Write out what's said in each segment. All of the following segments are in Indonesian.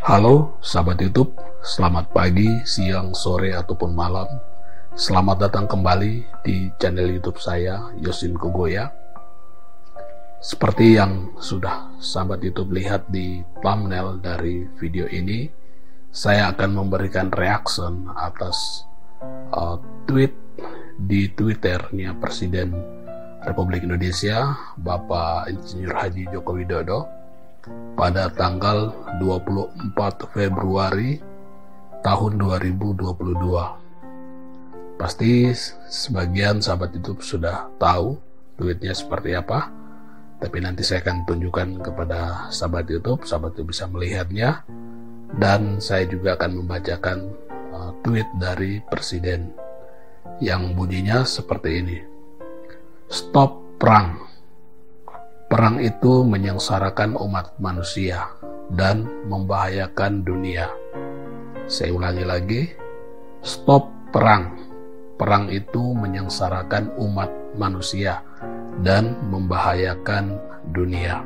Halo sahabat YouTube, selamat pagi, siang, sore, ataupun malam. Selamat datang kembali di channel YouTube saya, Yosin Kogoya. Seperti yang sudah sahabat YouTube lihat di thumbnail dari video ini, saya akan memberikan reaction atas tweet di Twitternya Presiden Republik Indonesia, Bapak Insinyur Haji Joko Widodo, pada tanggal 24 Februari tahun 2022. Pasti sebagian sahabat YouTube sudah tahu tweetnya seperti apa, tapi nanti saya akan tunjukkan kepada sahabat YouTube bisa melihatnya, dan saya juga akan membacakan tweet dari Presiden yang bunyinya seperti ini. Stop perang. Perang itu menyengsarakan umat manusia dan membahayakan dunia. Saya ulangi lagi, stop perang. Perang itu menyengsarakan umat manusia dan membahayakan dunia.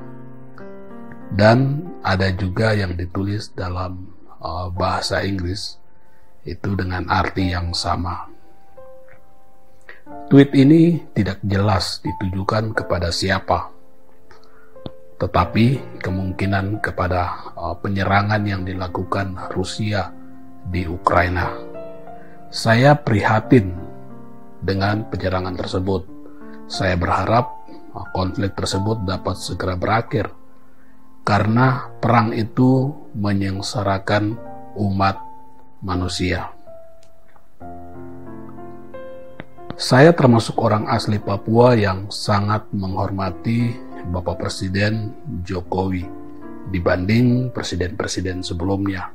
Dan ada juga yang ditulis dalam bahasa Inggris, itu dengan arti yang sama. Tweet ini tidak jelas ditujukan kepada siapa, tetapi kemungkinan kepada penyerangan yang dilakukan Rusia di Ukraina. Saya prihatin dengan penyerangan tersebut. Saya berharap konflik tersebut dapat segera berakhir, karena perang itu menyengsarakan umat manusia. Saya termasuk orang asli Papua yang sangat menghormati Bapak Presiden Jokowi dibanding presiden-presiden sebelumnya,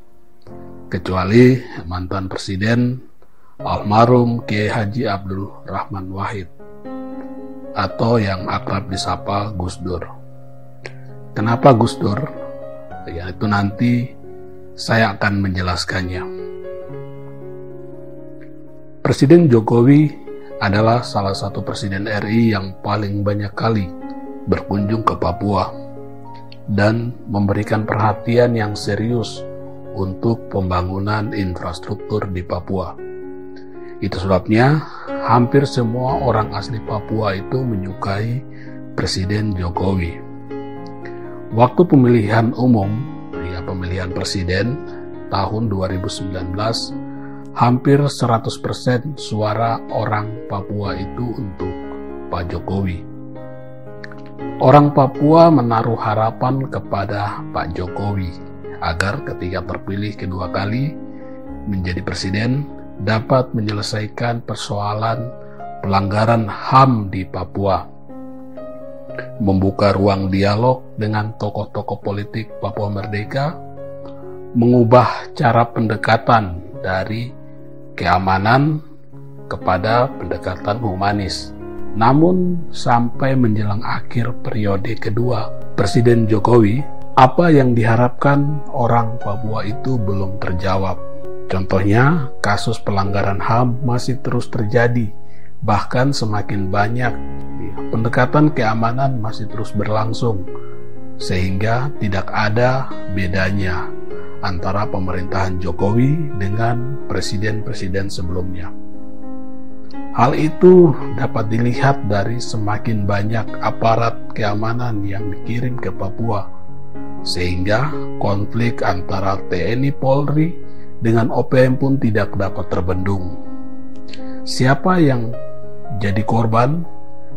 kecuali mantan presiden almarhum Kiai Haji Abdul Rahman Wahid, atau yang akrab disapa Gus Dur. Kenapa Gus Dur? Ya, itu nanti saya akan menjelaskannya. Presiden Jokowi adalah salah satu presiden RI yang paling banyak kali berkunjung ke Papua dan memberikan perhatian yang serius untuk pembangunan infrastruktur di Papua. Itu sebabnya hampir semua orang asli Papua itu menyukai Presiden Jokowi. Waktu pemilihan umum, pemilihan presiden tahun 2019, hampir 100% suara orang Papua itu untuk Pak Jokowi. Orang Papua menaruh harapan kepada Pak Jokowi agar ketika terpilih kedua kali menjadi presiden dapat menyelesaikan persoalan pelanggaran HAM di Papua, membuka ruang dialog dengan tokoh-tokoh politik Papua Merdeka, mengubah cara pendekatan dari keamanan kepada pendekatan humanis. Namun sampai menjelang akhir periode kedua Presiden Jokowi, apa yang diharapkan orang Papua itu belum terjawab. Contohnya, kasus pelanggaran HAM masih terus terjadi, bahkan semakin banyak. Pendekatan keamanan masih terus berlangsung, sehingga tidak ada bedanya antara pemerintahan Jokowi dengan presiden-presiden sebelumnya. Hal itu dapat dilihat dari semakin banyak aparat keamanan yang dikirim ke Papua, sehingga konflik antara TNI Polri dengan OPM pun tidak dapat terbendung. Siapa yang jadi korban?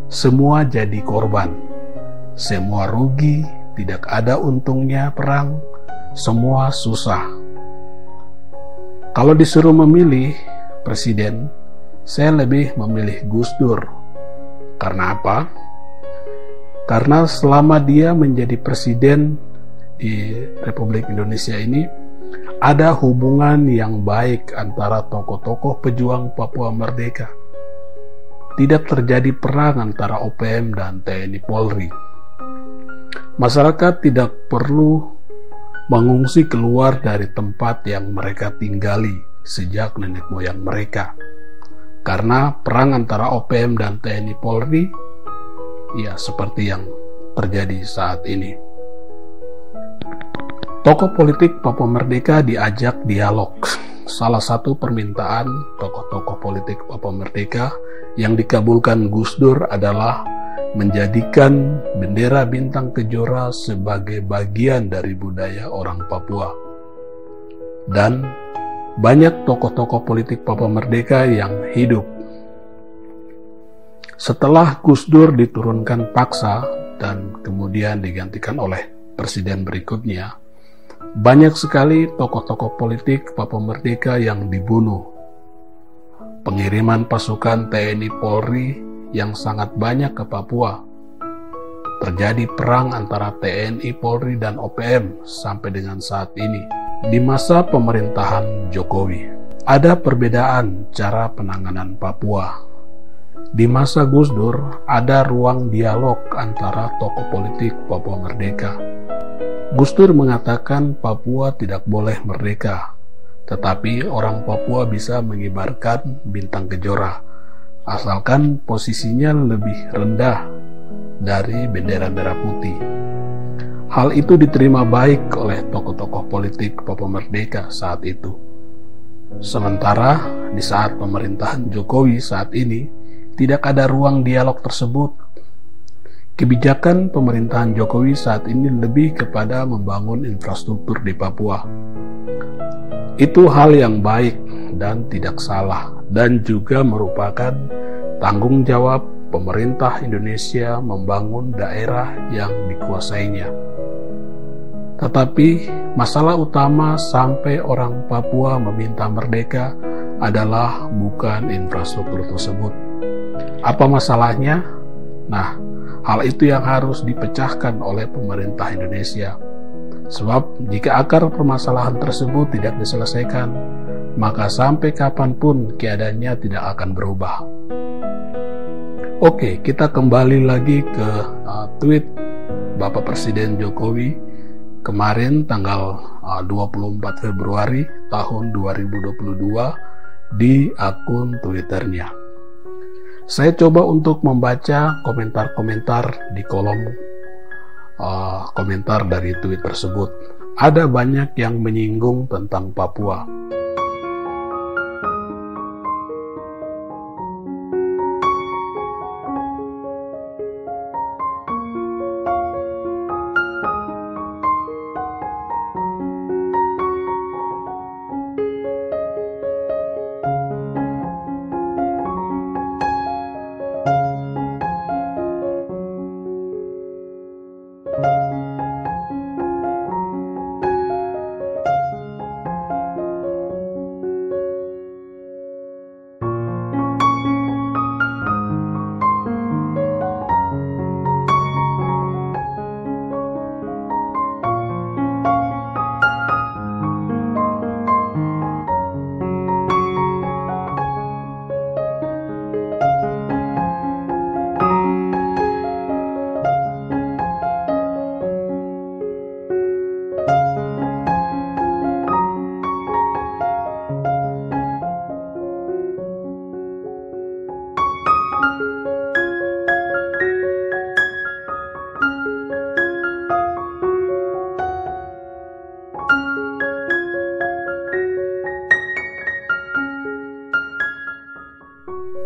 Semua jadi korban. Semua rugi, tidak ada untungnya perang, semua susah. Kalau disuruh memilih presiden, saya lebih memilih Gus Dur. Karena apa? Karena selama dia menjadi presiden di Republik Indonesia ini, ada hubungan yang baik antara tokoh-tokoh pejuang Papua Merdeka. Tidak terjadi perang antara OPM dan TNI Polri. Masyarakat tidak perlu mengungsi keluar dari tempat yang mereka tinggali sejak nenek moyang mereka. Karena perang antara OPM dan TNI Polri, ya seperti yang terjadi saat ini. Tokoh politik Papua Merdeka diajak dialog. Salah satu permintaan tokoh-tokoh politik Papua Merdeka yang dikabulkan Gus Dur adalah menjadikan bendera bintang kejora sebagai bagian dari budaya orang Papua. Dan banyak tokoh-tokoh politik Papua Merdeka yang hidup. Setelah Gus Dur diturunkan paksa dan kemudian digantikan oleh presiden berikutnya, banyak sekali tokoh-tokoh politik Papua Merdeka yang dibunuh. Pengiriman pasukan TNI Polri yang sangat banyak ke Papua. Terjadi perang antara TNI Polri dan OPM sampai dengan saat ini. Di masa pemerintahan Jokowi, ada perbedaan cara penanganan Papua. Di masa Gus Dur, ada ruang dialog antara tokoh politik Papua Merdeka. Gus Dur mengatakan Papua tidak boleh merdeka, tetapi orang Papua bisa mengibarkan bintang kejora, asalkan posisinya lebih rendah dari bendera merah putih. Hal itu diterima baik oleh tokoh-tokoh politik Papua Merdeka saat itu. Sementara di saat pemerintahan Jokowi saat ini, tidak ada ruang dialog tersebut. Kebijakan pemerintahan Jokowi saat ini lebih kepada membangun infrastruktur di Papua. Itu hal yang baik dan tidak salah, dan juga merupakan tanggung jawab pemerintah Indonesia membangun daerah yang dikuasainya. Tetapi masalah utama sampai orang Papua meminta merdeka adalah bukan infrastruktur tersebut. Apa masalahnya? Nah, hal itu yang harus dipecahkan oleh pemerintah Indonesia. Sebab jika akar permasalahan tersebut tidak diselesaikan, maka sampai kapanpun keadaannya tidak akan berubah. Oke, kita kembali lagi ke tweet Bapak Presiden Jokowi kemarin tanggal 24 Februari tahun 2022 di akun Twitternya. Saya coba untuk membaca komentar-komentar di kolom komentar dari tweet tersebut. Ada banyak yang menyinggung tentang Papua.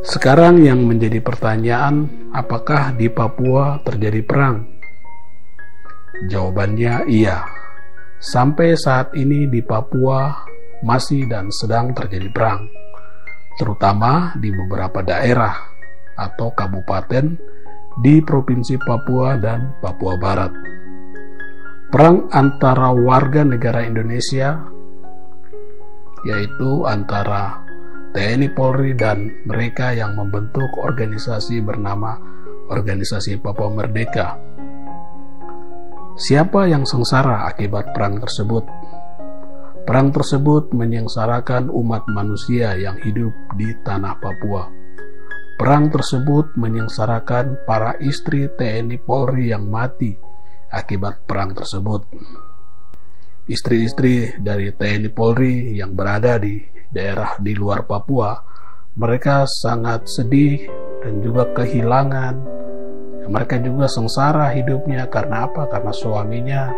Sekarang yang menjadi pertanyaan, apakah di Papua terjadi perang? Jawabannya iya. Sampai saat ini di Papua masih dan sedang terjadi perang, terutama di beberapa daerah atau kabupaten di Provinsi Papua dan Papua Barat. Perang antara warga negara Indonesia, yaitu antara TNI Polri dan mereka yang membentuk organisasi bernama Organisasi Papua Merdeka. Siapa yang sengsara akibat perang tersebut? Perang tersebut menyengsarakan umat manusia yang hidup di tanah Papua. Perang tersebut menyengsarakan para istri TNI Polri yang mati akibat perang tersebut. Istri-istri dari TNI Polri yang berada di daerah di luar Papua, mereka sangat sedih dan juga kehilangan. Mereka juga sengsara hidupnya karena apa? Karena suaminya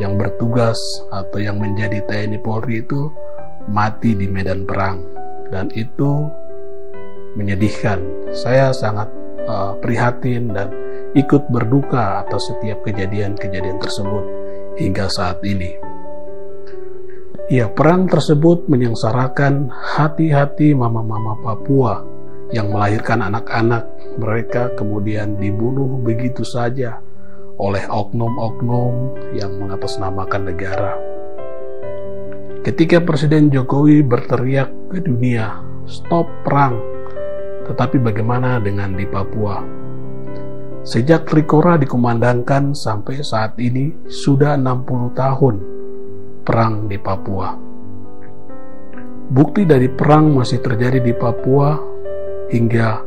yang bertugas atau yang menjadi TNI Polri itu mati di medan perang, dan itu menyedihkan. Saya sangat prihatin dan ikut berduka atas setiap kejadian-kejadian tersebut hingga saat ini. Ya, perang tersebut menyengsarakan hati-hati mama-mama Papua yang melahirkan anak-anak mereka, kemudian dibunuh begitu saja oleh oknum-oknum yang mengatasnamakan negara. Ketika Presiden Jokowi berteriak ke dunia, stop perang, tetapi bagaimana dengan di Papua? Sejak Trikora dikumandangkan sampai saat ini sudah 60 tahun perang di Papua. Bukti dari perang masih terjadi di Papua hingga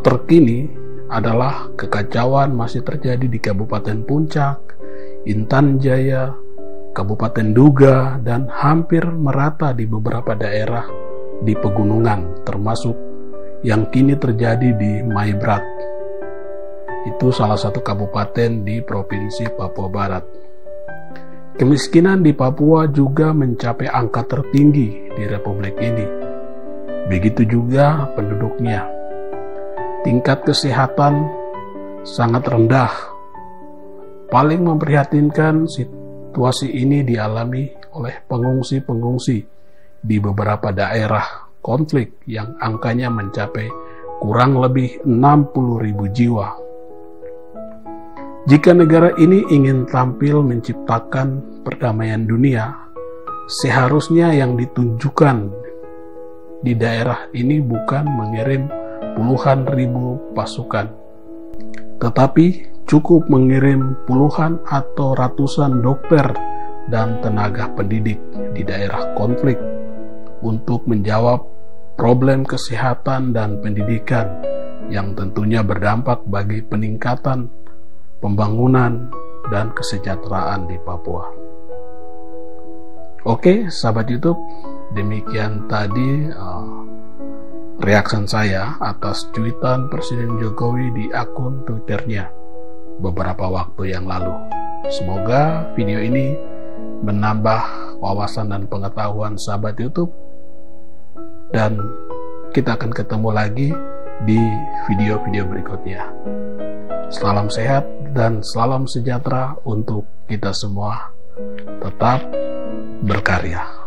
terkini adalah kekacauan masih terjadi di Kabupaten Puncak, Intan Jaya, Kabupaten Duga, dan hampir merata di beberapa daerah di pegunungan, termasuk yang kini terjadi di Maibrat. Itu salah satu kabupaten di Provinsi Papua Barat. Kemiskinan di Papua juga mencapai angka tertinggi di Republik ini. Begitu juga penduduknya. Tingkat kesehatan sangat rendah. Paling memprihatinkan, situasi ini dialami oleh pengungsi-pengungsi di beberapa daerah konflik yang angkanya mencapai kurang lebih 60.000 jiwa. Jika negara ini ingin tampil menciptakan perdamaian dunia, seharusnya yang ditunjukkan di daerah ini bukan mengirim puluhan ribu pasukan, tetapi cukup mengirim puluhan atau ratusan dokter dan tenaga pendidik di daerah konflik untuk menjawab problem kesehatan dan pendidikan yang tentunya berdampak bagi peningkatan pembangunan dan kesejahteraan di Papua. Oke, sahabat YouTube, demikian tadi reaksi saya atas cuitan Presiden Jokowi di akun Twitternya beberapa waktu yang lalu. Semoga video ini menambah wawasan dan pengetahuan sahabat YouTube, dan kita akan ketemu lagi di video-video berikutnya. Salam sehat dan salam sejahtera untuk kita semua. Tetap berkarya.